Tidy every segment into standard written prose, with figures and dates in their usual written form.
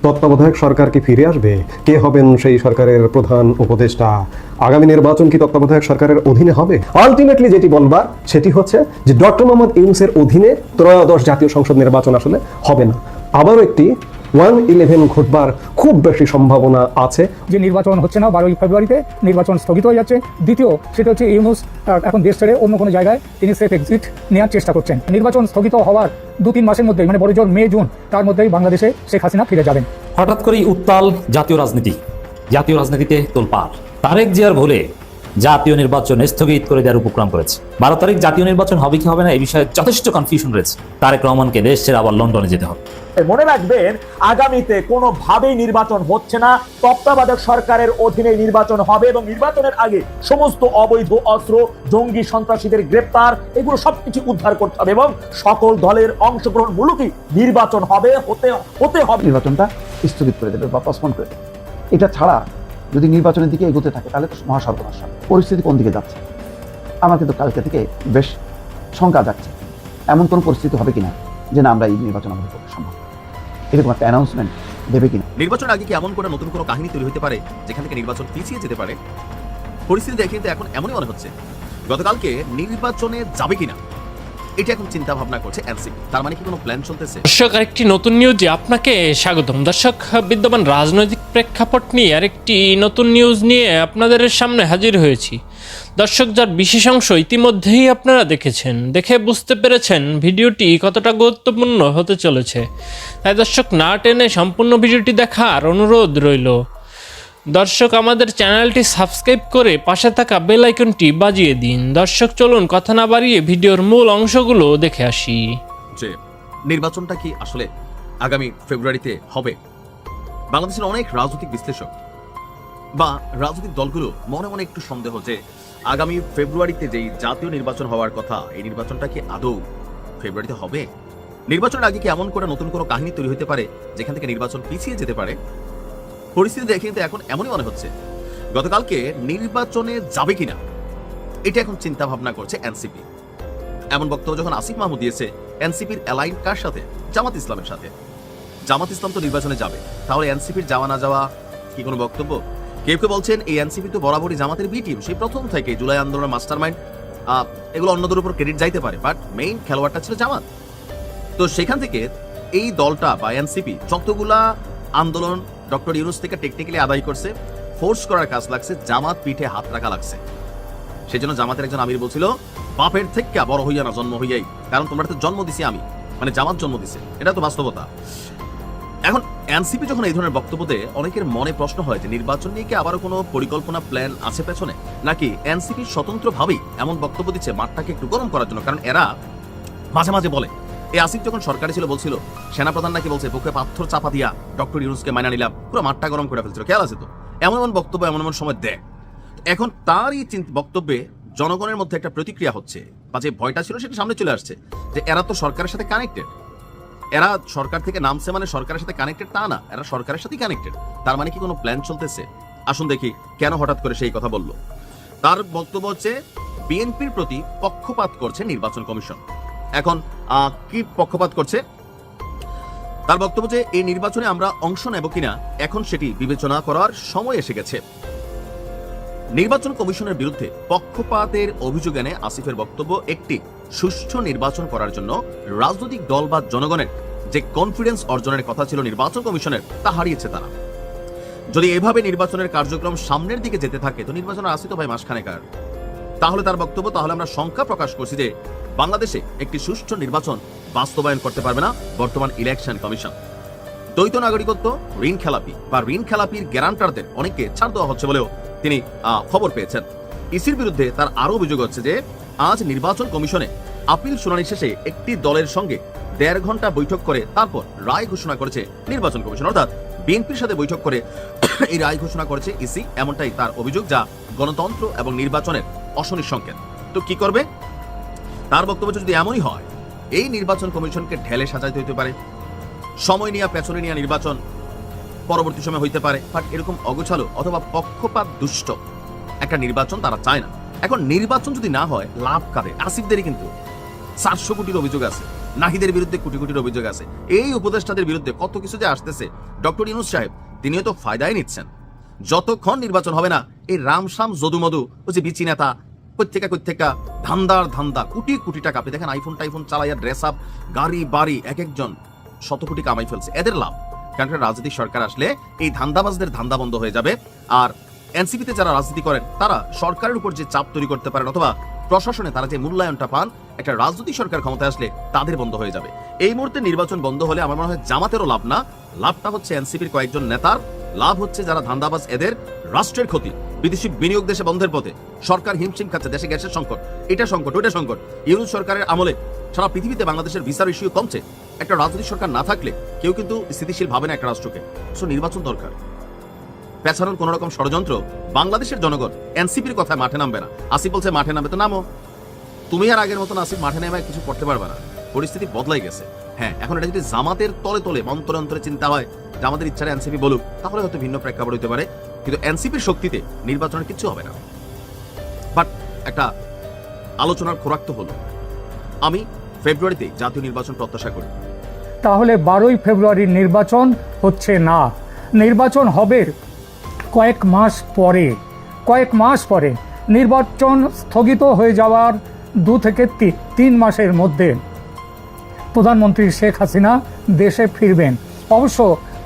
তত্ত্বাবধায়ক সরকার কি ফিরে আসবে? কে হবেন সেই সরকারের প্রধান উপদেষ্টা? আগামী নির্বাচন কি তত্ত্বাবধায়ক সরকারের অধীনে হবে? আলটিমেটলি যেটি বলবার সেটি হচ্ছে যে ডক্টর মোহাম্মদ ইউনূসের অধীনে ত্রয়োদশ জাতীয় সংসদ নির্বাচন আসলে হবে না। আবারও একটি 1-11 ঘটবার খুব বেশি সম্ভাবনা আছে। যে নির্বাচন হচ্ছে না 12ই ফেব্রুয়ারিতে, নির্বাচন স্থগিত হয়ে যাচ্ছে। দ্বিতীয়, সেটা হচ্ছে ইউনূস এখন দেশ ছেড়ে অন্য কোনো জায়গায় তিনি সেফ এক্সিট নেওয়ার চেষ্টা করছেন। নির্বাচন স্থগিত হওয়ার 2-3 মাসের মধ্যেই, মানে বড়জোর মে জুন, তার মধ্যেই বাংলাদেশে শেখ হাসিনা ফিরে যাবেন। হঠাৎ করেই উত্তাল জাতীয় রাজনীতিতে তোলপাড়। তারেক জিয়ার ভুলে জাতীয় নির্বাচন স্থগিত করে দেওয়ার উপক্রম করেছে। 12 তারিখ জাতীয় নির্বাচন হবে কি হবে না এই বিষয়ে যথেষ্ট কনফিউশন রয়েছে। তারেক রহমানকে দেশ ছেড়ে আবার লন্ডনে যেতে হবে। মনে রাখবেন, আগামীতে কোনোভাবেই নির্বাচন হচ্ছে না, তত্ত্বাবধায়ক সরকারের অধীনে নির্বাচন হবে এবং নির্বাচনের আগে সমস্ত অবৈধ অস্ত্র, জঙ্গি সন্ত্রাসীদের গ্রেপ্তার, এগুলো সবকিছু উদ্ধার করতে হবে এবং সকল দলের অংশগ্রহণমূলকই নির্বাচন হবে, হতে হবে। নির্বাচনটা স্থগিত করে দেবে বা পোস্টপোন করে দেবে। এটা ছাড়া যদি নির্বাচনের দিকে এগোতে থাকে তাহলে তো মহাসর্বনাশ হবে। পরিস্থিতি কোন দিকে যাচ্ছে আমার কিন্তু কালকে থেকে বেশ শঙ্কা যাচ্ছে। এমন কোন পরিস্থিতি হবে কিনা যে না আমরা এই নির্বাচন আমাদের পক্ষে সম্ভব, এরকম একটা অ্যানাউন্সমেন্ট দেবে কিনা। নির্বাচন আগে কি এমন করে নতুন কোনো কাহিনী তৈরি হতে পারে যেখান থেকে নির্বাচন পিছিয়ে যেতে পারে? পরিস্থিতি দেখে কিন্তু এখন এমনই মনে হচ্ছে গতকালকে নির্বাচনে যাবে কিনা এটা এখন চিন্তা ভাবনা করছে এনসিপি। তার মানে কি কোনো প্ল্যান চলতেছে? দর্শক, আরেকটি নতুন নিউজে আপনাকে স্বাগতম। দর্শক, বিদ্যমান রাজনৈতিক প্রেক্ষাপট নিয়ে আরেকটি নতুন নিউজ নিয়ে আপনাদের সামনে হাজির হয়েছি। দর্শক, যার বিশেষ অংশ ইতিমধ্যেই আপনারা দেখেছেন, দেখে বুঝতে পেরেছেন ভিডিওটি কতটা গুরুত্বপূর্ণ হতে চলেছে। তাই দর্শক, না টেনে সম্পূর্ণ ভিডিওটি দেখার অনুরোধ রইল। দর্শক, আমাদের চ্যানেলটি সাবস্ক্রাইব করে পাশে থাকা বেল আইকনটি বাজিয়ে দিন। দর্শক, চলুন কথা না বাড়িয়ে ভিডিওর মূল অংশগুলো দেখে আসি। যে নির্বাচনটা কি আসলে আগামী ফেব্রুয়ারিতে হবে? বাংলাদেশের অনেক রাজনৈতিক বিশ্লেষক বা রাজনৈতিক দলগুলো মনে মনে একটু সন্দেহ যে আগামী ফেব্রুয়ারিতে যেই জাতীয় নির্বাচন হওয়ার কথা, এই নির্বাচনটা কি আদৌ ফেব্রুয়ারিতে হবে? নির্বাচনের আগে কি এমন করে নতুন কোনো কাহিনী তৈরি হতে পারে যেখান থেকে নির্বাচন পিছিয়ে যেতে পারে? পরিস্থিতি দেখে কিন্তু এখন এমনই মনে হচ্ছে গতকালকে নির্বাচনে যাবে কিনা এটা এখন চিন্তা ভাবনা করছে এনসিপি। এমন বক্তব্য যখন আসিফ মাহমুদ দিয়েছে, এনসিপির অ্যালাইন কার সাথে? জামাত ইসলামের সাথে। জামাত ইসলাম তো নির্বাচনে যাবে, তাহলে এনসিপির যাওয়া না যাওয়া কি কোনো বক্তব্য? কেউ কেউ বলছেন এই এনসিপি তো বরাবরই জামাতের বি টিম, সেই প্রথম থেকে জুলাই আন্দোলনের মাস্টার মাইন্ড, এগুলো অন্যদের উপর ক্রেডিট যাইতে পারে, বাট মেইন খেলোয়াড়টা ছিল জামাত। তো সেখান থেকে এই দলটা বা এনসিপি যতগুলা আন্দোলন ডক্টর ইউনূস থেকে টেকনিক্যালি আদায় করছে, ফোর্স করার কাজ লাগছে, জামাত পিঠে হাত রাখা লাগছে। সেই জন্য জামাতের একজন আমির বলছিল, বাপের থেকে বড় হইয়া না জন্ম হইয়াই, কারণ তোমরা তো জন্ম দিছি আমি, মানে জামাত জন্ম দিছে, এটা তো বাস্তবতা। এখন এনসিপি যখন এই ধরনের বক্তব্য দেয়, অনেকের মনে প্রশ্ন হয় যে নির্বাচন নিয়ে কি আবারও কোনো পরিকল্পনা প্ল্যান আছে পেছনে, নাকি এনসিপি স্বতন্ত্রভাবেই এমন বক্তব্য দিচ্ছে মাঠটাকে একটু গরম করার জন্য? কারণ এরা মাঝে মাঝে বলে, এই আসিফ যখন সরকারি ছিল বলছিল সেনাপ্রধান নাকি বলছে বুকে পাথর চাপা দিয়া ডক্টর ইউনূসকে মাইনা নিলাম, পুরো মাঠটা গরম করে ফেলছিল, খেয়াল আছে তো? এমন এমন বক্তব্য এমন এমন সময় দেয়। এখন তারই বক্তব্যে জনগণের মধ্যে একটা প্রতিক্রিয়া হচ্ছে, বা যে ভয়টা ছিল সেটা সামনে চলে আসছে যে এরা তো সরকারের সাথে কানেক্টেড, এরা সরকার থেকে নামছে মানে সরকারের সাথে কানেক্টেড তা না, এরা সরকারের সাথেই কানেক্টেড। তার মানে কি কোনো প্ল্যান চলতেছে? আসুন দেখি কেন হঠাৎ করে সেই কথা বলল। তার বক্তব্য হচ্ছে বিএনপির প্রতি পক্ষপাত করছে নির্বাচন কমিশন। এখন কি পক্ষপাত করছে? তার বক্তব্য যে এই নির্বাচনে আমরা অংশ নেব কিনা এখন সেটি বিবেচনা করার সময় এসে গেছে। নির্বাচন কমিশনের বিরুদ্ধে পক্ষপাতের অভিযোগ এনে আসিফের বক্তব্য, একটি সুষ্ঠু নির্বাচন করার জন্য রাজনৈতিক দল বা জনগণের যে কনফিডেন্স অর্জনের কথা ছিল নির্বাচন কমিশনের, তা হারিয়েছে তারা। যদি এভাবে নির্বাচনের কার্যক্রম সামনের দিকে যেতে থাকে তো নির্বাচন আসিত ভাই মাসখানেকার। তাহলে তার বক্তব্য, তাহলে আমরা শঙ্কা প্রকাশ করছি যে বাংলাদেশে একটি সুষ্ঠু নির্বাচন বাস্তবায়ন করতে পারবে না বর্তমান ইলেকশন কমিশন। দ্বৈত নাগরিকত্ব, ঋণ খেলাপি বা ঋণ খেলাপির গ্যারান্টারদের অনেককে ছাড় দেওয়া হচ্ছে বলেও তিনি খবর পেয়েছেন। ইসির বিরুদ্ধে তার আরো অভিযোগ হচ্ছে যে আজ নির্বাচন কমিশনে আপিল শুনানি শেষে একটি দলের সঙ্গে 1.5 ঘন্টা বৈঠক করে তারপর রায় ঘোষণা করেছে নির্বাচন কমিশন, অর্থাৎ বিএনপির সাথে বৈঠক করে এই রায় ঘোষণা করেছে ইসি, এমনটাই তার অভিযোগ, যা গণতন্ত্র এবং নির্বাচনের অশনির সংকেত। তো কি করবে? তার বক্তব্য যদি এমনই হয়, এই নির্বাচন কমিশনকে ঢেলে সাজাইতে হইতে পারে, সময় নিয়ে পেছনে নিয়ে নির্বাচন পরবর্তী সময় হইতে পারে, বাট এরকম অগোছালো অথবা পক্ষপাত দুষ্ট একটা নির্বাচন তারা চায় না। এখন নির্বাচন যদি না হয় লাভ কাদের? আসিফদেরই কিন্তু 400 কোটির অভিযোগ আছে, নাহিদের বিরুদ্ধে কোটি কোটির অভিযোগ আছে, এই উপদেষ্টাদের বিরুদ্ধে কত কিছু যে আসতেছে। ডক্টর ইউনূস সাহেব তিনিও তো ফায়দাই নিচ্ছেন। যতক্ষণ নির্বাচন হবে না, এই রামসাম যদুমধু ও যে বিচি নেতা কোথেকা ধান্দা কোটি কোটি টাকা, আপনি দেখেন আইফোন টাইফোন চালাইয়া ড্রেস আপ গাড়ি বাড়ি এক একজন শত কোটি কামাই ফেলছে, এদের লাভ। কারণ রাজনৈতিক সরকার আসলে এই ধান্দাবাজদের ধান্দা বন্ধ হয়ে যাবে। আর এনসিপিতে যারা রাজনীতি করেন তারা সরকারের উপর যে চাপ তৈরি করতে পারেন অথবা প্রশাসনে তারা যে মূল্যায়নটা পান, একটা রাজনৈতিক সরকার ক্ষমতায় আসলে তাদের বন্ধ হয়ে যাবে। এই মুহূর্তে নির্বাচন বন্ধ হলে আমার মনে হয় জামাতেরও লাভ না, লাভটা হচ্ছে এনসিপির কয়েকজন নেতার, লাভ হচ্ছে যারা ধান্দাবাজ এদের, রাষ্ট্রের ক্ষতি। বিদেশি বিনিয়োগ দেশে বন্ধের পথে, সরকার হিমশিম খাচ্ছে, দেশে গ্যাসের সংকট, এটা সংকট ওইটা সংকট। ইউনূস সরকারের আমলে সারা পৃথিবীতে বাংলাদেশের ভিসার ইস্যু কমছে। একটা রাজনৈতিক সরকার না থাকলে কেউ কিন্তু স্থিতিশীল ভাবে না একটা রাষ্ট্রকে। সো নির্বাচন দরকার। পেছানোর কোন রকম ষড়যন্ত্র, বাংলাদেশের জনগণ এনসিপির কথায় মাঠে নামবে না। আসিফ বলছে মাঠে নামবে, তো নামো। তুমি আর আগের মতন আসিফ মাঠে নেমে কিছু করতে পারবে না, পরিস্থিতি বদলাই গেছে। হ্যাঁ, এখন এটা যদি জামাতের তলে তলে অন্তরে অন্তরে চিন্তা হয় যে আমাদের ইচ্ছারে এনসিপি বলুক, তাহলে হয়তো ভিন্ন প্রেক্ষাপট হতে পারে, কিন্তু এনসিপির শক্তিতে নির্বাচনের কিছু হবে না। বাট একটা আলোচনার খোরাক তো হলো। আমি ফেব্রুয়ারিতে জাতীয় নির্বাচন প্রত্যাশা করি। তাহলে 12ই ফেব্রুয়ারির নির্বাচন হচ্ছে না, নির্বাচন হবে কয়েক মাস পরে। নির্বাচন স্থগিত হয়ে যাওয়ার 2 থেকে 3 মাসের মধ্যে প্রধানমন্ত্রী শেখ হাসিনা দেশে ফিরবেন। অবশ্য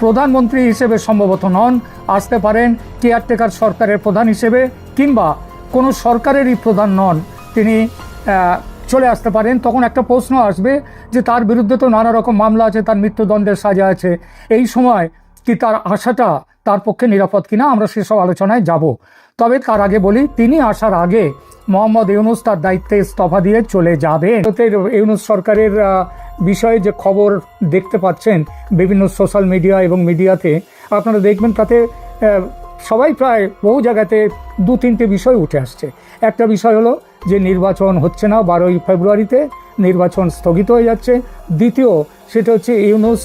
প্রধানমন্ত্রী হিসেবে সম্ভবত নন, আসতে পারেন কেয়ারটেকার সরকারের প্রধান হিসেবে, কিংবা কোনো সরকারেরই প্রধান নন, তিনি চলে আসতে পারেন। তখন একটা প্রশ্ন আসবে যে তার বিরুদ্ধে তো নানা রকম মামলা আছে, তার মৃত্যুদণ্ডের সাজা আছে, এই সময় কি তার আসাটা তার পক্ষে নিরাপদ কিনা, আমরা সেসব আলোচনায় যাব। তবে তার আগে বলি, তিনি আসার আগে মোহাম্মদ ইউনূস তার দায়িত্বে ইস্তফা দিয়ে চলে যাবেন। ইউনূস সরকারের বিষয়ে যে খবর দেখতে পাচ্ছেন বিভিন্ন সোশ্যাল মিডিয়া এবং মিডিয়াতে, আপনারা দেখবেন তাতে সবাই প্রায় বহু জায়গাতে 2-3টে বিষয় উঠে আসছে। একটা বিষয় হলো যে নির্বাচন হচ্ছে না 12ই ফেব্রুয়ারিতে, নির্বাচন স্থগিত হয়ে যাচ্ছে। দ্বিতীয়, সেটা হচ্ছে ইউনূস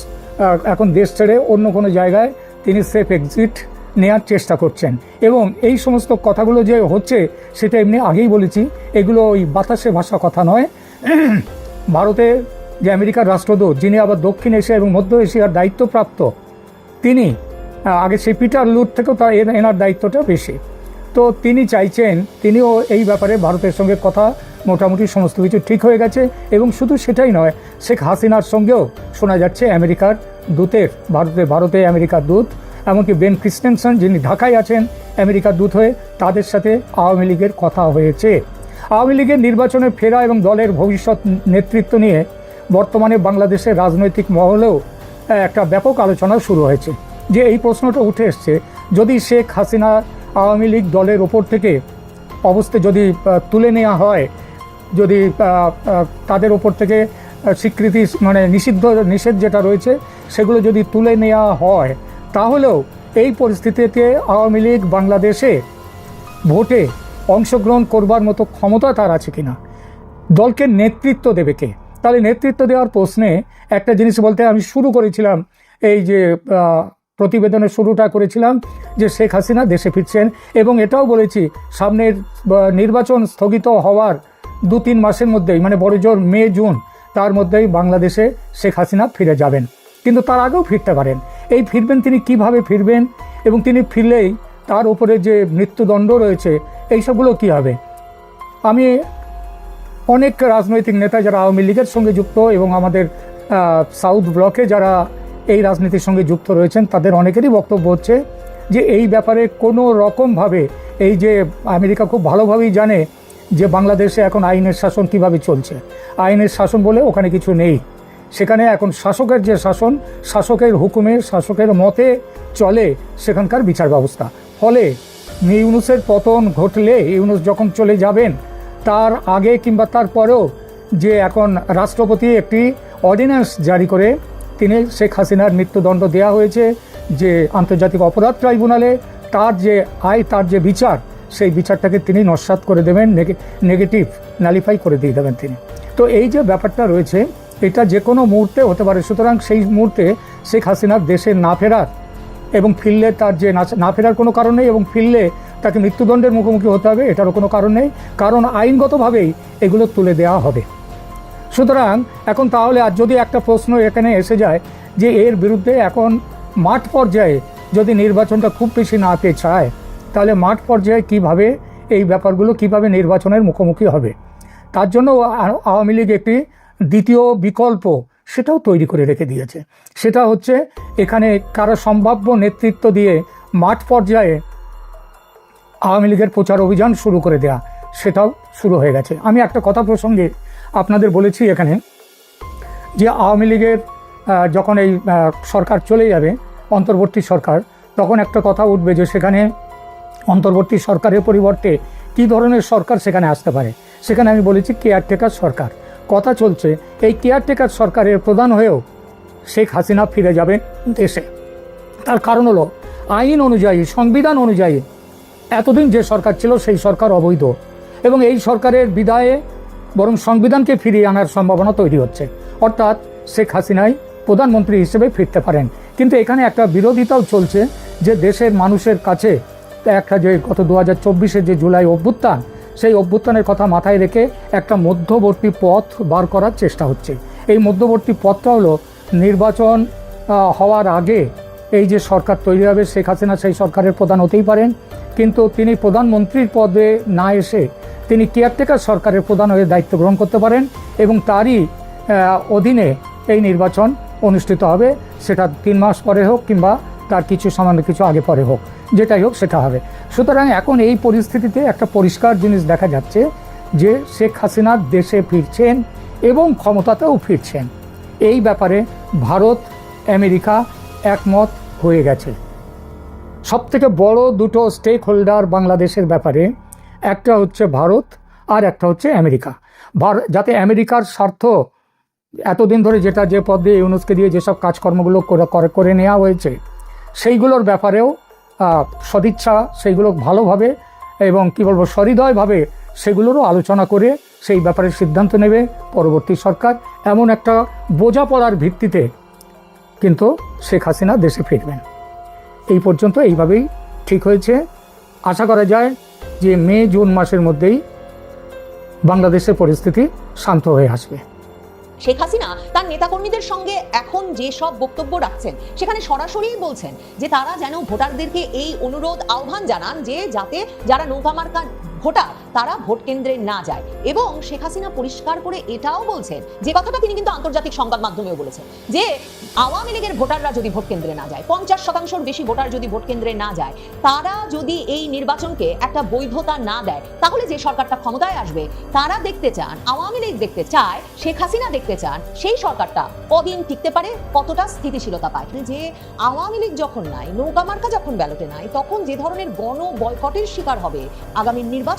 এখন দেশ ছেড়ে অন্য কোনো জায়গায় তিনি সেফ এক্সিট নেওয়ার চেষ্টা করছেন। এবং এই সমস্ত কথাগুলো যে হচ্ছে সেটা এমনি আগেই বলেছি, এগুলো ওই বাতাসে ভাসা কথা নয়। ভারতে যে আমেরিকার রাষ্ট্রদূত, যিনি আবার দক্ষিণ এশিয়া এবং মধ্য এশিয়ার দায়িত্বপ্রাপ্ত, তিনি আগে সেই পিটার লুট থেকেও এনার দায়িত্বটা বেশি। তো তিনি চাইছেন, তিনিও এই ব্যাপারে ভারতের সঙ্গে কথা মোটামুটি সমস্ত কিছু ঠিক হয়ে গেছে। এবং শুধু সেটাই নয়, শেখ হাসিনার সঙ্গেও শোনা যাচ্ছে আমেরিকার দূতের, ভারতে আমেরিকার দূত, এমনকি বেন ক্রিস্টেনসন যিনি ঢাকায় আছেন আমেরিকার দূত হয়ে, তাদের সাথে আওয়ামী লীগের কথা হয়েছে। আওয়ামী লীগের নির্বাচনে ফেরা এবং দলের ভবিষ্যৎ নেতৃত্ব নিয়ে বর্তমানে বাংলাদেশের রাজনৈতিক মহলেও একটা ব্যাপক আলোচনা শুরু হয়েছে। যে এই প্রশ্নটা উঠে এসছে, যদি শেখ হাসিনা আওয়ামী লীগ দলের ওপর থেকে অবস্থা যদি তুলে নেওয়া হয়, যদি তাদের ওপর থেকে স্বীকৃতি মানে নিষেধ যেটা রয়েছে সেগুলো যদি তুলে নেওয়া হয়, তাহলেও এই পরিস্থিতিতে আওয়ামী লীগ বাংলাদেশে ভোটে অংশগ্রহণ করবার মতো ক্ষমতা তার আছে কিনা, দলকে নেতৃত্ব দেবে কে। তাহলে নেতৃত্ব দেওয়ার প্রশ্নে একটা জিনিস বলতে আমি শুরু করেছিলাম, এই যে প্রতিবেদনের শুরুটা করেছিলাম যে শেখ হাসিনা দেশে ফিরছেন, এবং এটাও বলেছি সামনের নির্বাচন স্থগিত হওয়ার 2-3 মাসের মধ্যেই, মানে বড়জোর মে জুন, তার মধ্যেই বাংলাদেশে শেখ হাসিনা ফিরে যাবেন। কিন্তু তার আগেও ফিরতে পারেন। এই ফিরবেন তিনি কিভাবে ফিরবেন, এবং তিনি ফিরলেই তার উপরে যে মৃত্যুদণ্ড রয়েছে এই সবগুলো কী হবে। আমি অনেক রাজনৈতিক নেতা যারা আওয়ামী লীগের সঙ্গে যুক্ত এবং আমাদের সাউথ ব্লকে যারা এই রাজনীতির সঙ্গে যুক্ত রয়েছেন, তাদের অনেকেরই বক্তব্য হচ্ছে যে এই ব্যাপারে কোনো রকমভাবে, এই যে আমেরিকা খুব ভালোভাবেই জানে যে বাংলাদেশে এখন আইনের শাসন কিভাবে চলছে, আইনের শাসন বলে ওখানে কিছু নেই। সেখানে এখন শাসকের যে শাসন, শাসকের হুকুমে, শাসকের মতে চলে সেখানকার বিচার ব্যবস্থা। ফলে ইউনূসের পতন ঘটলে, ইউনূস যখন চলে যাবেন তার আগে কিংবা তার পরেও যে এখন রাষ্ট্রপতি একটি অর্ডিন্যান্স জারি করে তিনি শেখ হাসিনার মৃত্যুদণ্ড দেওয়া হয়েছে যে আন্তর্জাতিক অপরাধ ট্রাইব্যুনালে, তার যে তার যে বিচার, সেই বিচারটাকে তিনি নস্যাৎ করে দেবেন, নেগেটিভ নালিফাই করে দিয়ে দেবেন তিনি। তো এই যে ব্যাপারটা রয়েছে, এটা যে কোনো মুহূর্তে হতে পারে। সুতরাং সেই মুহূর্তে শেখ হাসিনার দেশে না ফেরার এবং ফিরলে তার যে না ফেরার কোনো কারণ নেই, এবং ফিরলে তাকে মৃত্যুদণ্ডের মুখোমুখি হতে হবে, এটারও কোনো কারণ নেই, কারণ আইনগতভাবেই এগুলো তুলে দেওয়া হবে। সুতরাং এখন তাহলে আর যদি একটা প্রশ্ন এখানে এসে যায় যে এর বিরুদ্ধে এখন মাঠ পর্যায়ে যদি নির্বাচনটা খুব বেশি না পেয়ে চায়, তাহলে মাঠ পর্যায়ে কিভাবে এই ব্যাপারগুলো কিভাবে নির্বাচনের মুখোমুখি হবে, তার জন্য আওয়ামী লীগ একটি দ্বিতীয় বিকল্প সেটাও তৈরি করে রেখে দিয়েছে। সেটা হচ্ছে এখানে কারো সম্ভাব্য নেতৃত্ব দিয়ে মাঠ পর্যায়ে আওয়ামী লীগের প্রচার অভিযান শুরু করে দেয়া, সেটাও শুরু হয়ে গেছে। আমি একটা কথা প্রসঙ্গে আপনাদের বলেছি এখানে যে আওয়ামী লীগের যখন এই সরকার চলে যাবে, অন্তর্বর্তী সরকার, তখন একটা কথা উঠবে যে সেখানে অন্তর্বর্তী সরকারের পরিবর্তে কী ধরনের সরকার সেখানে আসতে পারে। সেখানে আমি বলেছি কেয়ারটেকার সরকার। কথা চলছে এই কেয়ারটেকার সরকারের প্রধান হয়েও শেখ হাসিনা ফিরে যাবে দেশে। তার কারণ হলো আইন অনুযায়ী, সংবিধান অনুযায়ী এতদিন যে সরকার ছিল সেই সরকার অবৈধ, এবং এই সরকারের বিদায়ে বরং সংবিধানকে ফিরিয়ে আনার সম্ভাবনা তৈরি হচ্ছে, অর্থাৎ শেখ হাসিনাই প্রধানমন্ত্রী হিসেবে ফিরতে পারেন। কিন্তু এখানে একটা বিরোধিতাও চলছে যে দেশের মানুষের কাছে একটা যে গত 2024-এর যে জুলাই অভ্যুত্থান, সেই অভ্যুত্থানের কথা মাথায় রেখে একটা মধ্যবর্তী পথ বার করার চেষ্টা হচ্ছে। এই মধ্যবর্তী পথটা হলো নির্বাচন হওয়ার আগে এই যে সরকার তৈরি হবে, শেখ হাসিনা সেই সরকারের প্রধান হতেই পারেন, কিন্তু তিনি প্রধানমন্ত্রীর পদে না এসে তিনি কেয়ারটেকার সরকারের প্রধান হয়ে দায়িত্ব গ্রহণ করতে পারেন, এবং তারই অধীনে এই নির্বাচন অনুষ্ঠিত হবে। সেটা 3 মাস পরে হোক কিংবা তার কিছু সামান্য কিছু আগে পরে হোক, যেটাই হোক সেটা হবে। সুতরাং এখন এই পরিস্থিতিতে একটা পরিষ্কার জিনিস দেখা যাচ্ছে যে শেখ হাসিনা দেশে ফিরছেন এবং ক্ষমতাতেও ফিরছেন। এই ব্যাপারে ভারত, আমেরিকা একমত হয়ে গেছে। সবথেকে বড় দুটো স্টেক হোল্ডার বাংলাদেশের ব্যাপারে, একটা হচ্ছে ভারত আর একটা হচ্ছে আমেরিকা। যাতে আমেরিকার স্বার্থ এতদিন ধরে যেটা যে পদ দিয়ে ইউনুসকে দিয়ে যেসব কাজকর্মগুলো করে নেওয়া হয়েছে সেইগুলোর ব্যাপারেও সদিচ্ছা, সেইগুলো ভালোভাবে এবং কী বলবো সহৃদয়ভাবে সেগুলোরও আলোচনা করে সেই ব্যাপারে সিদ্ধান্ত নেবে পরবর্তী সরকার। এমন একটা বোঝাপড়ার ভিত্তিতে কিন্তু শেখ হাসিনা দেশে ফিরবেন। এই পর্যন্ত এইভাবেই ঠিক হয়েছে। আশা করা যায় যে মে-জুন মাসের মধ্যেই বাংলাদেশের পরিস্থিতি শান্ত হয়ে আসবে। শেখ হাসিনা তার নেতাকর্মীদের সঙ্গে এখন যে সব বক্তব্য রাখছেন সেখানে সরাসরি বলছেন যে তারা যেন ভোটারদেরকে এই অনুরোধ আহ্বান জানান যে যাতে যারা নৌকা মার্কা ভোটার তারা ভোট কেন্দ্রে না যায়। এবং শেখ হাসিনা পরিষ্কার করে এটাও বলছেন, যে কথাটা তিনি কিন্তু আন্তর্জাতিক সংবাদ মাধ্যমেও বলেছেন, যে আওয়ামী লীগের ভোটাররা যদি ভোট কেন্দ্রে না যায়, 50% বেশি ভোটার যদি ভোট কেন্দ্রে না যায়, তারা যদি এই নির্বাচনকে একটা বৈধতা না দেয়, তাহলে যে সরকারটা ক্ষমতায় আসবে তারা দেখতে চান, আওয়ামী লীগ দেখতে চায়, শেখ হাসিনা দেখতে চান সেই সরকারটা কদিন টিকতে পারে, কতটা স্থিতিশীলতা পায়। যে আওয়ামী লীগ যখন নাই, নৌকা মার্কা যখন ব্যালটে নাই, তখন যে ধরনের গণ বয়কটের শিকার হবে আগামী নির্বাচন,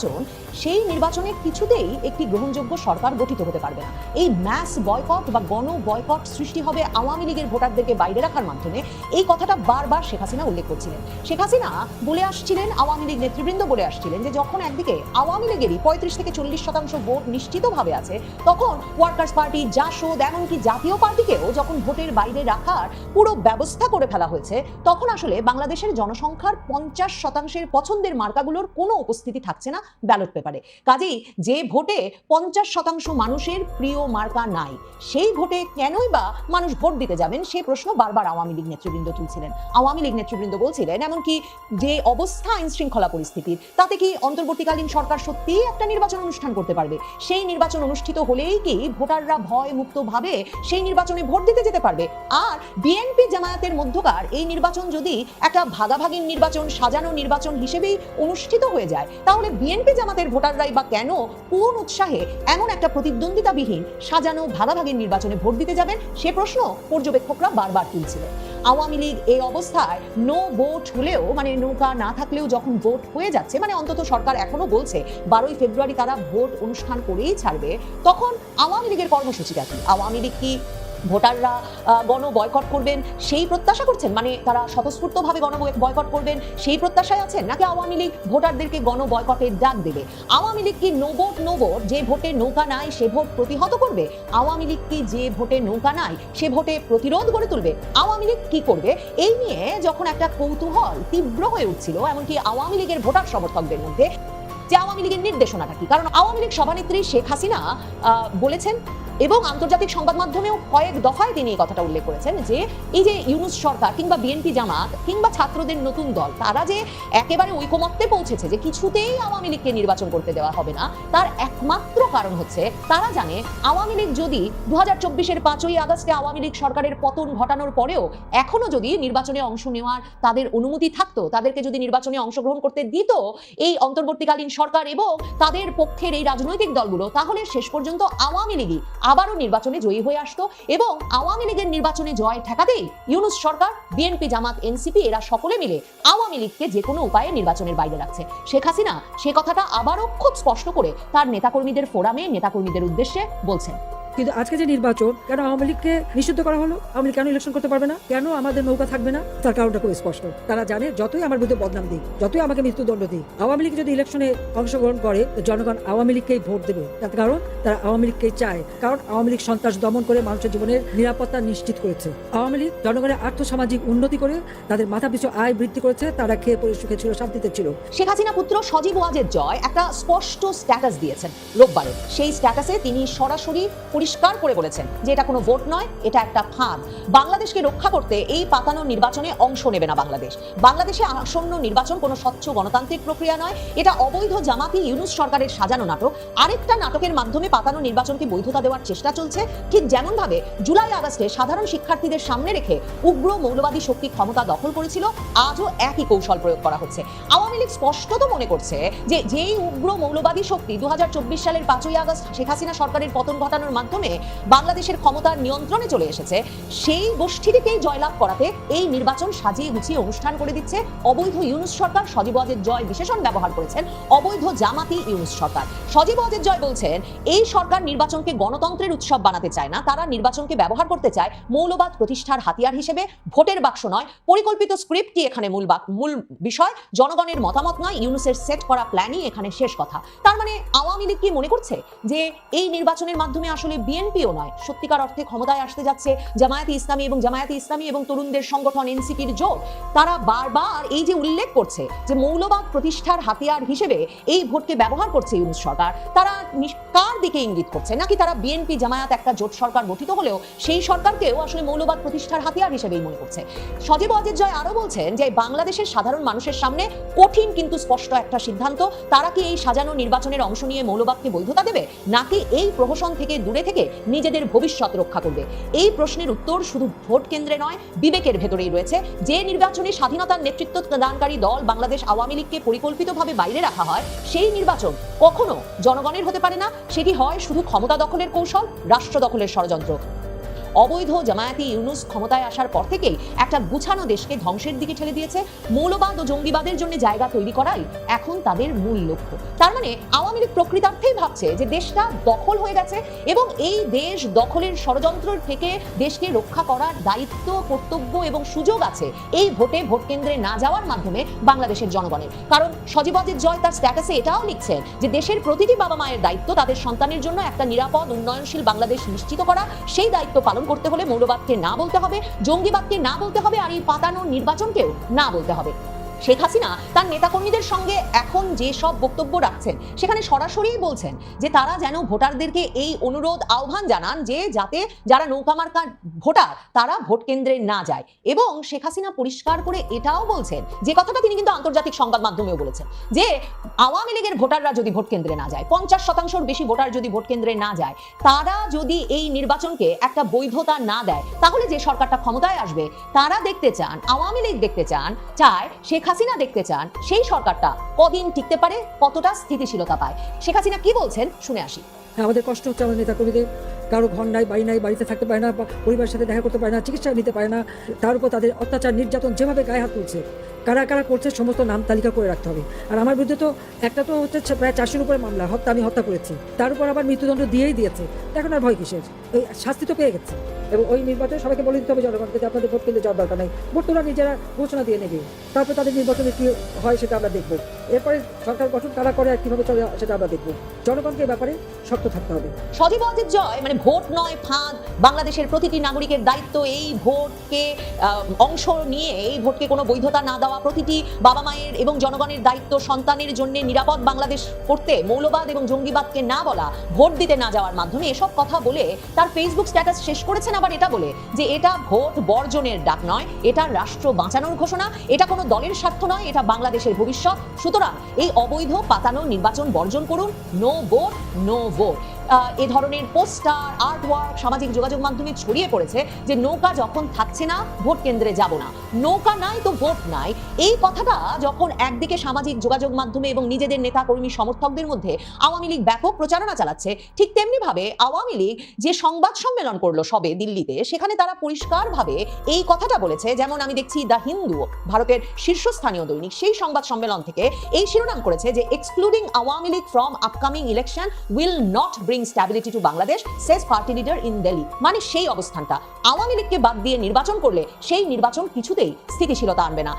সেই নির্বাচনে কিছুতেই একটি গ্রহণযোগ্য সরকার গঠিত হতে পারবে না। এই ম্যাস বয়কট বা গণ বয়কট সৃষ্টি হবে আওয়ামী লীগের ভোটারদেরকে বাইরে রাখার মাধ্যমে। এই কথাটা বারবার শেখ হাসিনা উল্লেখ করছিলেন। শেখ হাসিনা বলে আসছিলেন, আওয়ামী লীগ নেতৃবৃন্দ বলে আসছিলেন যে যখন একদিকে আওয়ামী লীগেরই 35 থেকে 40% ভোট নিশ্চিতভাবে আছে, তখন ওয়ার্কার্স পার্টি, জাসদ, এমনকি জাতীয় পার্টিকেও যখন ভোটের বাইরে রাখার পুরো ব্যবস্থা করে ফেলা হয়েছে, তখন আসলে বাংলাদেশের জনসংখ্যার 50% পছন্দের মার্কাগুলোর কোনো উপস্থিতি থাকছে না ব্যালট পেপারে। কাজেই যে ভোটে 50% মানুষের প্রিয় মার্কা নাই, সেই ভোটে কেনই বা মানুষ ভোট দিতে যাবেন, সে প্রশ্ন বারবার আওয়ামী লীগ নেতৃবৃন্দ তুলছিলেন। আওয়ামী লীগ নেতৃবৃন্দ বলছিলেন, এমনকি যে অবস্থা আইন শৃঙ্খলা পরিস্থিতির, তাতে কি অন্তর্বর্তীকালীন সরকার সত্যিই একটা নির্বাচন অনুষ্ঠান করতে পারবে? সেই নির্বাচন অনুষ্ঠিত হলেই কি ভোটাররা ভয় মুক্ত ভাবে সেই নির্বাচনে ভোট দিতে যেতে পারবে? আর বিএনপি জামায়াতের মধ্যকার এই নির্বাচন যদি একটা ভাগাভাগির নির্বাচন, সাজানো নির্বাচন হিসেবেই অনুষ্ঠিত হয়ে যায়, তাহলে বিএনপি জামাতের ভোটাররাই বা কেন কোন উৎসাহে এমন একটা প্রতিদ্বন্দ্বিতাবিহীন সাজানো ভাগাভাগির নির্বাচনে ভোট দিতে যাবেন, সে প্রশ্ন পর্যবেক্ষকরা বারবার তুলছিলেন। আওয়ামী লীগ এই অবস্থায় নো ভোট হলেও, মানে নৌকা না থাকলেও যখন ভোট হয়ে যাচ্ছে, মানে অন্তত সরকার এখনো বলছে 12ই ফেব্রুয়ারি তারা ভোট অনুষ্ঠান করেই ছাড়বে, তখন আওয়ামী লীগের কর্মসূচিটা কি? আওয়ামী লীগ কি ভোটাররা গণ বয়কট করবেন সেই প্রত্যাশা করছেন, মানে তারা স্বতঃস্ফূর্তভাবে গণ বয়কট করবেন সেই প্রত্যাশায় আছেন, নাকি আওয়ামী লীগ ভোটারদেরকে গণ বয়কটের ডাক দেবে? আওয়ামী লীগ কি নো ভোট, যে ভোটে নৌকা নাই সে ভোট প্রতিহত করবে? আওয়ামী লীগ কি যে ভোটে নৌকা নাই সে ভোটে প্রতিরোধ গড়ে তুলবে? আওয়ামী লীগ কি করবে? এই নিয়ে যখন একটা কৌতূহল তীব্র হয়ে উঠছিল, এমনকি আওয়ামী লীগের ভোটার সমর্থকদের মধ্যে, যে আওয়ামী লীগের নির্দেশনাটা কি। কারণ আওয়ামী লীগ সভানেত্রী শেখ হাসিনা বলেছেন এবং আন্তর্জাতিক সংবাদ মাধ্যমেও কয়েক দফায় তিনি এই কথাটা উল্লেখ করেছেন যে এই যে ইউনূস সরকার কিংবা বিএনপি জামাত কিংবা ছাত্রদের নতুন দল তারা যে একেবারে ঐকমত্যে পৌঁছেছে যে কিছুতেই আওয়ামী লীগকে নির্বাচন করতে দেওয়া হবে না, তার একমাত্র কারণ হচ্ছে তারা জানে আওয়ামী লীগ যদি 2024-এর 5ই আগস্টে আওয়ামী লীগ সরকারের পতন ঘটানোর পরেও এখনো যদি নির্বাচনে অংশ নেওয়ার তাদের অনুমতি থাকতো, তাদেরকে যদি নির্বাচনে অংশগ্রহণ করতে দিত এই অন্তর্বর্তীকালীন সরকার এবং তাদের পক্ষের এই রাজনৈতিক দলগুলো, তাহলে শেষ পর্যন্ত আওয়ামী লীগই আবারও নির্বাচনে জয়ী হয়ে আসতো এবং আওয়ামী লীগের নির্বাচনে জয় ঠেকাতেই ইউনূস সরকার, বিএনপি জামাত এনসিপি এরা সকলে মিলে আওয়ামী লীগকে যে কোনো উপায়ে নির্বাচনের বাইরে রাখছে। শেখ হাসিনা সে কথাটা আবারও খুব স্পষ্ট করে তার নেতাকর্মীদের ফোরামে নেতাকর্মীদের উদ্দেশ্যে বলছেন। কিন্তু আজকে যে নির্বাচন, কেন আওয়ামী লীগকে নিষিদ্ধ করা হলো? আওয়ামী লীগ কেন ইলেকশন করতে পারবে না? কেন আমাদের নৌকা থাকবে না? তার কারণটা খুব স্পষ্ট। তারা জানে যতই আমার বিরুদ্ধে বদনাম দিক, যতই আমাকে মৃত্যুদণ্ড দিক, আওয়ামী লীগ যদি ইলেকশনে অংশগ্রহণ করে জনগণ আওয়ামী লীগকেই ভোট দেবে। তার কারণ তারা আওয়ামী লীগকেই চায়, কারণ আওয়ামী লীগ সন্ত্রাস দমন করে মানুষের জীবনের নিরাপত্তা নিশ্চিত করেছে। আওয়ামী লীগ জনগণের আর্থসামাজিক উন্নতি করে তাদের মাথাপিছু আয় বৃদ্ধি করেছে, তারা খেয়ে পরে সুখে ছিল, শান্তিতে ছিল। শেখ হাসিনা পুত্র সজীব ওয়াজেদ জয় একটা স্পষ্ট স্ট্যাটাস দিয়েছেন রোববারে। সেই স্ট্যাটাসে তিনি সরাসরি পরিষ্কার করে বলেছেন যে এটা কোনো ভোট নয়, এটা একটা ফাঁদ। বাংলাদেশকে রক্ষা করতে এই পাতানো নির্বাচনে অংশ নেবে না বাংলাদেশ। বাংলাদেশে আসন্ন নির্বাচন কোনো স্বচ্ছ গণতান্ত্রিক প্রক্রিয়া নয়, এটা অবৈধ জামাতি ইউনূস সরকারের সাজানো নাটক। আরেকটা নাটকের মাধ্যমে পাতানো নির্বাচনকে বৈধতা দেওয়ার চেষ্টা চলছে। ঠিক যেমন ভাবে জুলাই আগস্টে সাধারণ শিক্ষার্থীদের সামনে রেখে উগ্র মৌলবাদী শক্তি ক্ষমতা দখল করেছিল, আজও একই কৌশল প্রয়োগ করা হচ্ছে। আওয়ামী লীগ স্পষ্টত মনে করছে যে যেই উগ্র মৌলবাদী শক্তি 2024 সালের 5ই আগস্ট শেখ হাসিনা সরকারের পতন ঘটানোর মাধ্যমে বাংলাদেশের ক্ষমতার নিয়ন্ত্রণে চলে এসেছে, সেই গোষ্ঠীটিকেই জয়লাভ করাতে এই নির্বাচন সাজিয়ে গুছিয়ে অনুষ্ঠান করে দিচ্ছে অবৈধ ইউনূস সরকার। সজীব ওয়াজেদ জয় বিশেষণ ব্যবহার করেছেন অবৈধ জামাতি ইউনূস সরকার। সজীব ওয়াজেদ জয় বলছেন এই সরকার নির্বাচনকে গণতন্ত্রের উৎসব বানাতে চায় না, তারা নির্বাচনকে ব্যবহার করতে চায় মৌলবাদ প্রতিষ্ঠার হাতিয়ার হিসেবে। ভোটের বাক্স নয়, পরিকল্পিত স্ক্রিপ্টই এখানে মূল বিষয়, জনগণের মতামত নয়, ইউনূসের সেট করা প্ল্যানই এখানে শেষ কথা। তার মানে আওয়ামী লীগ কি মনে করছে যে এই নির্বাচনের মাধ্যমে আসলে বিএনপিও নয়, সত্যিকার অর্থে ক্ষমতায় আসতে যাচ্ছে জামায়াতে ইসলামী এবং তরুণদের সংগঠন এনসিপির জোট? তারা বারবার এই যে উল্লেখ করছে যে মৌলবাদ প্রতিষ্ঠার হাতিয়ার হিসেবে এই ভোটকে ব্যবহার করছে ইউনূস সরকার, তারা কার দিকে ইঙ্গিত করছে? নাকি তারা বিএনপি জামায়াত একটা জোট সরকার গঠিত হলেও সেই সরকারকেও আসলে মৌলবাদ প্রতিষ্ঠার হাতিয়ার হিসেবেই মনে করছে? সজীব ওয়াজেদ জয় আরো বলছেন যে বাংলাদেশের সাধারণ মানুষের সামনে কঠিন কিন্তু স্পষ্ট একটা সিদ্ধান্ত, তারা কি এই সাজানো নির্বাচনের অংশ নিয়ে মৌলবাদকে বৈধতা দেবে, নাকি এই প্রহসন থেকে দূরে থেকে নিজেদের ভবিষ্যৎ রক্ষা করবে? এই প্রশ্নের উত্তর শুধু ভোট কেন্দ্রে নয়, বিবেকের ভেতরেই রয়েছে। যে নির্বাচনে স্বাধীনতার নেতৃত্ব দানকারী দল বাংলাদেশ আওয়ামী লীগকে পরিকল্পিতভাবে বাইরে রাখা হয়, সেই নির্বাচন কখনো জনগণের হতে পারে না। সেটি হয় শুধু ক্ষমতা দখলের কৌশল, রাষ্ট্র দখলের ষড়যন্ত্র। অবৈধ জামায়াতি ইউনূস ক্ষমতায় আসার পর থেকেই একটা গুছানো দেশকে ধ্বংসের দিকে ঠেলে দিয়েছে। মৌলবাদ ও জঙ্গিবাদের জন্য জায়গা তৈরি করাই এখন তাদের মূল লক্ষ্য। তার মানে আওয়ামী লীগ প্রকৃতার্থেই ভাবছে যে দেশটা দখল হয়ে গেছে এবং এই দেশ দখলের ষড়যন্ত্র থেকে দেশকে রক্ষা করার দায়িত্ব, কর্তব্য এবং সুযোগ আছে এই ভোট কেন্দ্রে না যাওয়ার মাধ্যমে বাংলাদেশের জনগণের। কারণ সজীব ওয়াজেদ জয় তার স্ট্যাটাসে এটাও লিখছেন যে দেশের প্রতিটি বাবা মায়ের দায়িত্ব তাদের সন্তানের জন্য একটা নিরাপদ উন্নয়নশীল বাংলাদেশ নিশ্চিত করা। সেই দায়িত্ব পালন করতে হলে মৌলবাদকে না বলতে হবে, জঙ্গিবাদকে না বলতে হবে, আর এই পাতানো নির্বাচনকেও না বলতে হবে। শেখ হাসিনা তার নেতাকর্মীদের সঙ্গে এখন যে সব বক্তব্য রাখছেন সেখানে সরাসরি বলছেন যে তারা যেন ভোটারদেরকে এই অনুরোধ আহ্বান জানান যে যাতে যারা নৌকা মার্কা ভোটার তারা ভোট কেন্দ্রে না যায়। এবং শেখ হাসিনা পরিষ্কার করে এটাও বলছেন, যে কথাটা তিনি কিন্তু আন্তর্জাতিক সংবাদ মাধ্যমেও বলেছেন, যে আওয়ামী লীগের ভোটাররা যদি ভোট কেন্দ্রে না যায়, 50% বেশি ভোটার যদি ভোট কেন্দ্রে না যায়, তারা যদি এই নির্বাচনকে একটা বৈধতা না দেয়, তাহলে যে সরকারটা ক্ষমতায় আসবে তারা দেখতে চান, আওয়ামী লীগ দেখতে চায়, শেখ হাসিনা দেখতে চান সেই সরকারটা কদিন টিকতে পারে, কতটা স্থিতিশীলতা পায়। শেখ হাসিনা কি বলছেন শুনে আসি। আমাদের কষ্ট হচ্ছে আমাদের নেতাকর্মীদের, কারো ঘর নাই, বাড়ি নাই, বাড়িতে থাকতে পারে না, পরিবারের সাথে দেখা করতে পারে না, চিকিৎসা নিতে পারে না, তার উপর তাদের অত্যাচার নির্যাতন যেভাবে গায়ে হাত তুলছে, কারা কারা করছে সমস্ত নাম তালিকা করে রাখতে হবে। আর আমার বিরুদ্ধে তো একটা তো হচ্ছে প্রায় 400-এর উপরে মামলা, আমি হত্যা করেছি, তার উপর আবার মৃত্যুদণ্ড দিয়েই দিয়েছে। এখন আর ভয় কিসের? ওই শাস্তি তো পেয়ে গেছে। এবং ওই নির্বাচনে সবাইকে বলে দিতে হবে জনগণকে যে আপনাদের ভোট কেন্দ্রে যাওয়ার দরকার নেই, ভোট তোলা নিজেরা ঘোষণা দিয়ে নেবে, তারপর তাদের নির্বাচনে কি হয় সেটা আমরা দেখবো। এরপরে সরকার গঠন কারা করে আর কিভাবে চলে সেটা আমরা দেখবো। জনগণকে ব্যাপারে শক্ত থাকতে হবে। সজীব ওয়াজেদ জয় মানে ভোট নয় ফাঁদ, বাংলাদেশের প্রতিটি নাগরিকের দায়িত্ব এই ভোটকে অংশ নিয়ে এই ভোটকে কোনো বৈধতা না দেওয়া যাওয়া প্রতিটি বাবা মায়ের এবং জনগণের দায়িত্ব সন্তানের জন্য নিরাপদ বাংলাদেশ করতে মৌলবাদ এবং জঙ্গিবাদকে না বলা, ভোট দিতে না যাওয়ার মাধ্যমে এসব কথা বলে তার ফেসবুক স্ট্যাটাস শেষ করেছেন আবার এটা বলে যে এটা ভোট বর্জনের ডাক নয়, এটা রাষ্ট্র বাঁচানোর ঘোষণা, এটা কোনো দলের স্বার্থ নয়, এটা বাংলাদেশের ভবিষ্যৎ। সুতরাং এই অবৈধ পাতানো নির্বাচন বর্জন করুন, নো ভোট নো ভোট। এ ধরনের পোস্টার, আর্টওয়ার্ক সামাজিক যোগাযোগ মাধ্যমে ছড়িয়ে পড়েছে যে নৌকা যখন থাকছে না ভোট কেন্দ্রে যাব না, নৌকা নাই তো ভোট নাই। এই কথাটা যখন একদিকে সামাজিক যোগাযোগ মাধ্যমে এবং নিজেদের নেতা কর্মী সমর্থকদের মধ্যে আওয়ামী লীগ ব্যাপক প্রচারণা চালাচ্ছে, ঠিক তেমনি ভাবে আওয়ামী লীগ যে সংবাদ সম্মেলন করলো সবে দিল্লিতে, সেখানে তারা পরিষ্কারভাবে এই কথাটা বলেছে। যেমন আমি দেখছি দ্য হিন্দু, ভারতের শীর্ষস্থানীয় দৈনিক, সেই সংবাদ সম্মেলন থেকে এই শিরোনাম করেছে যে excluding Awami League from upcoming election will not bring stability to Bangladesh, says party leader in Delhi। মানে সেই অবস্থানটা, আওয়ামী লীগকে বাদ দিয়ে নির্বাচন করলে সেই নির্বাচন কিছুতেই স্থিতিশীলতা আনবে না।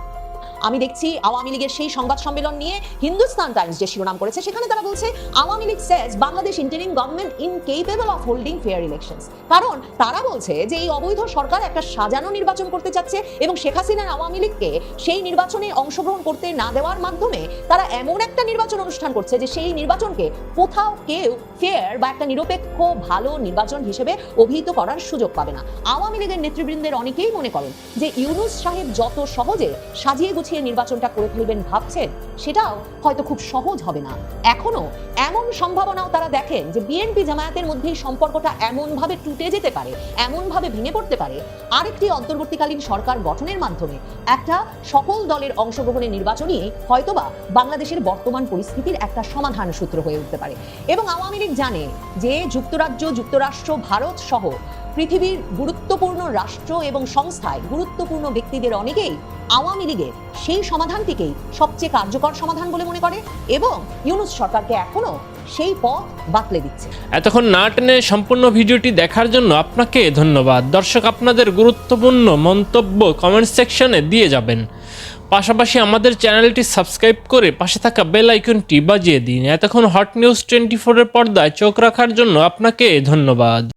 আমি দেখছি আওয়ামী লীগের সেই সংবাদ সম্মেলন নিয়ে হিন্দুস্তান টাইমস যে শিরোনাম করেছে, সেখানে তারা বলছে Awami League says Bangladesh interim government incapable of holding fair elections. কারণ তারা বলছে যে এই অবৈধ সরকার একটা সাজানো নির্বাচন করতে চাচ্ছে এবং শেখ হাসিনার আওয়ামী লীগকে সেই নির্বাচনে অংশগ্রহণ করতে না দেওয়ার মাধ্যমে তারা এমন একটা নির্বাচন অনুষ্ঠান করছে যে সেই নির্বাচনকে কোথাও কেউ ফেয়ার বা একটা নিরপেক্ষ ভালো নির্বাচন হিসেবে অভিহিত করার সুযোগ পাবে না। আওয়ামী লীগের নেতৃবৃন্দের অনেকেই মনে করেন যে ইউনূস সাহেব যত সহজে সাজিয়ে গুছিয়ে নির্বাচনটা করে ফেলবেন ভাবছেন, সেটাও হয়তো খুব সহজ হবে না। এখনো এমন সম্ভাবনাও তারা দেখেন যে বিএনপি জামায়াতের মধ্যে সম্পর্কটা এমন ভাবে টুটে যেতে পারে, এমন ভাবে ভেঙে পড়তে পারে, আরেকটি অন্তর্বর্তীকালীন সরকার গঠনের মাধ্যমে একটা সকল দলের অংশগ্রহণের নির্বাচনই হয়তোবা বাংলাদেশের বর্তমান পরিস্থিতির একটা সমাধান সূত্র হয়ে উঠতে পারে। এবং আওয়ামী লীগ জানে যে যুক্তরাজ্য, যুক্তরাষ্ট্র, ভারত সহ পৃথিবীর গুরুত্বপূর্ণ রাষ্ট্র এবং সংস্থায় গুরুত্বপূর্ণ ব্যক্তিদের অনেকেই আওয়ামী লীগের সেই সমাধানটিকেই সবচেয়ে কার্যকর সমাধান বলে মনে করে এবং ইউনূস সরকারকে এখনো সেই পথ বাতলে দিচ্ছে। এতক্ষণ না টেনে সম্পূর্ণ ভিডিওটি দেখার জন্য আপনাকে ধন্যবাদ। দর্শক, আপনাদের গুরুত্বপূর্ণ মন্তব্য কমেন্ট সেকশনে দিয়ে যাবেন। পাশাপাশি আমাদের চ্যানেলটি সাবস্ক্রাইব করে পাশে থাকা বেল আইকনটি বাজিয়ে দিন। এতক্ষণ হট নিউজ 24 এর পর্দায় চোখ রাখার জন্য আপনাকে ধন্যবাদ।